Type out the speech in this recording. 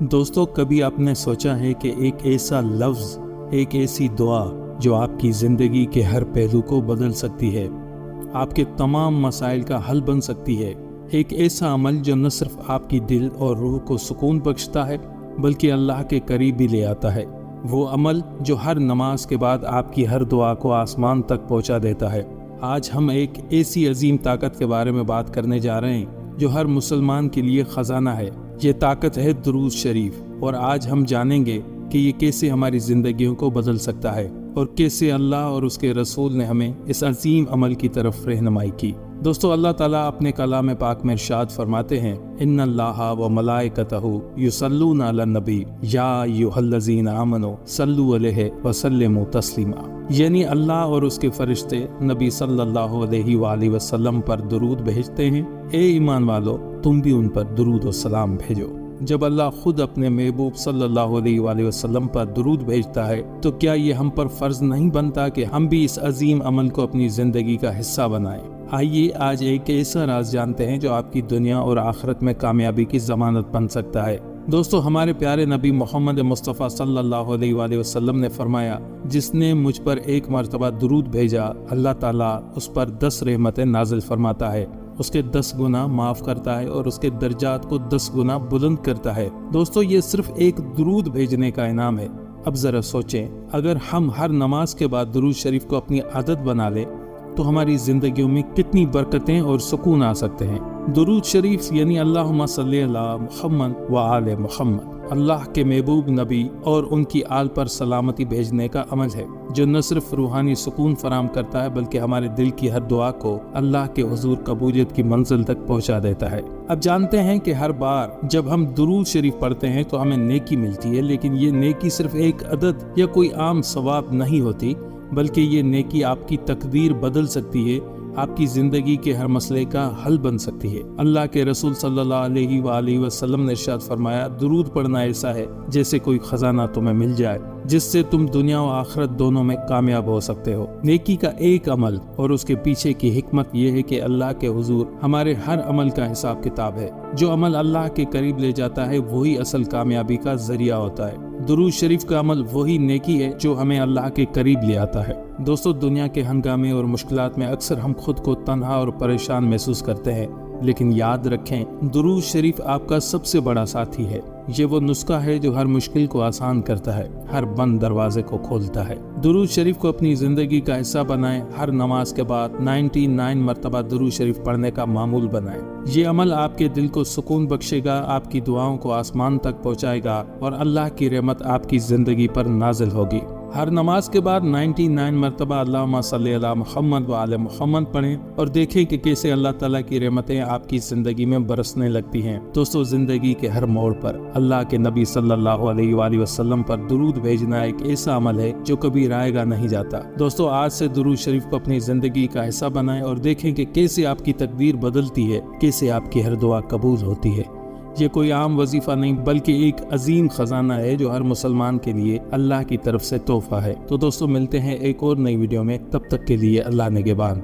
دوستو، کبھی آپ نے سوچا ہے کہ ایک ایسا لفظ، ایک ایسی دعا جو آپ کی زندگی کے ہر پہلو کو بدل سکتی ہے، آپ کے تمام مسائل کا حل بن سکتی ہے، ایک ایسا عمل جو نہ صرف آپ کی دل اور روح کو سکون بخشتا ہے بلکہ اللہ کے قریب بھی لے آتا ہے، وہ عمل جو ہر نماز کے بعد آپ کی ہر دعا کو آسمان تک پہنچا دیتا ہے۔ آج ہم ایک ایسی عظیم طاقت کے بارے میں بات کرنے جا رہے ہیں جو ہر مسلمان کے لیے خزانہ ہے۔ یہ طاقت ہے درود شریف، اور آج ہم جانیں گے کہ یہ کیسے ہماری زندگیوں کو بدل سکتا ہے اور کیسے اللہ اور اس کے رسول نے ہمیں اس عظیم عمل کی طرف رہنمائی کی۔ دوستو، اللہ تعالیٰ اپنے کلام پاک میں ارشاد فرماتے ہیں، ان اللہ و ملائکتہ یصلون علی النبی یا ایھا الذین آمنوا صلوا علیہ وسلموا تسلیما، یعنی اللہ اور اس کے فرشتے نبی صلی اللہ علیہ وآلہ وسلم پر درود بھیجتے ہیں۔ اے ایمان والو، تم بھی ان پر درود و سلام بھیجو۔ جب اللہ خود اپنے محبوب صلی اللہ علیہ وآلہ وسلم پر درود بھیجتا ہے تو کیا یہ ہم پر فرض نہیں بنتا کہ ہم بھی اس عظیم عمل کو اپنی زندگی کا حصہ بنائیں؟ آئیے آج ایک ایسا راز جانتے ہیں جو آپ کی دنیا اور آخرت میں کامیابی کی ضمانت بن سکتا ہے۔ دوستو، ہمارے پیارے نبی محمد مصطفیٰ صلی اللہ علیہ وآلہ وسلم نے فرمایا، جس نے مجھ پر ایک مرتبہ درود بھیجا، اللہ تعالیٰ اس پر 10 رحمتیں نازل فرماتا ہے، اس کے 10 گنا معاف کرتا ہے اور اس کے درجات کو 10 گنا بلند کرتا ہے۔ دوستو، یہ صرف ایک درود بھیجنے کا انعام ہے۔ اب ذرا سوچیں، اگر ہم ہر نماز کے بعد درود شریف کو اپنی عادت بنا لیں تو ہماری زندگیوں میں کتنی برکتیں اور سکون آ سکتے ہیں۔ درود شریف یعنی اللہم صلی علی محمد و آل محمد، اللہ کے محبوب نبی اور ان کی آل پر سلامتی بھیجنے کا عمل ہے جو نہ صرف روحانی سکون فراہم کرتا ہے بلکہ ہمارے دل کی ہر دعا کو اللہ کے حضور قبولیت کی منزل تک پہنچا دیتا ہے۔ اب جانتے ہیں کہ ہر بار جب ہم درود شریف پڑھتے ہیں تو ہمیں نیکی ملتی ہے، لیکن یہ نیکی صرف ایک عدد یا کوئی عام ثواب نہیں ہوتی، بلکہ یہ نیکی آپ کی تقدیر بدل سکتی ہے، آپ کی زندگی کے ہر مسئلے کا حل بن سکتی ہے۔ اللہ کے رسول صلی اللہ علیہ وآلہ وسلم نے ارشاد فرمایا، درود پڑھنا ایسا ہے جیسے کوئی خزانہ تمہیں مل جائے جس سے تم دنیا و آخرت دونوں میں کامیاب ہو سکتے ہو۔ نیکی کا ایک عمل اور اس کے پیچھے کی حکمت یہ ہے کہ اللہ کے حضور ہمارے ہر عمل کا حساب کتاب ہے۔ جو عمل اللہ کے قریب لے جاتا ہے وہی اصل کامیابی کا ذریعہ ہوتا ہے۔ درود شریف کا عمل وہی نیکی ہے جو ہمیں اللہ کے قریب لے آتا ہے۔ دوستو، دنیا کے ہنگامے اور مشکلات میں اکثر ہم خود کو تنہا اور پریشان محسوس کرتے ہیں، لیکن یاد رکھیں، درود شریف آپ کا سب سے بڑا ساتھی ہے۔ یہ وہ نسخہ ہے جو ہر مشکل کو آسان کرتا ہے، ہر بند دروازے کو کھولتا ہے۔ درود شریف کو اپنی زندگی کا حصہ بنائیں، ہر نماز کے بعد 99 مرتبہ درود شریف پڑھنے کا معمول بنائیں۔ یہ عمل آپ کے دل کو سکون بخشے گا، آپ کی دعاؤں کو آسمان تک پہنچائے گا اور اللہ کی رحمت آپ کی زندگی پر نازل ہوگی۔ ہر نماز کے بعد 99 مرتبہ اللہم صلی علی محمد و آل محمد پڑھیں اور دیکھیں کہ کیسے اللہ تعالیٰ کی رحمتیں آپ کی زندگی میں برسنے لگتی ہیں۔ دوستو، زندگی کے ہر موڑ پر اللہ کے نبی صلی اللہ علیہ وآلہ وسلم پر درود بھیجنا ایک ایسا عمل ہے جو کبھی رائے گا نہیں جاتا۔ دوستو، آج سے درود شریف کو اپنی زندگی کا حصہ بنائیں اور دیکھیں کہ کیسے آپ کی تقدیر بدلتی ہے، کیسے آپ کی ہر دعا قبول ہوتی ہے۔ یہ کوئی عام وظیفہ نہیں بلکہ ایک عظیم خزانہ ہے جو ہر مسلمان کے لیے اللہ کی طرف سے تحفہ ہے۔ تو دوستو، ملتے ہیں ایک اور نئی ویڈیو میں، تب تک کے لیے اللہ نگہبان۔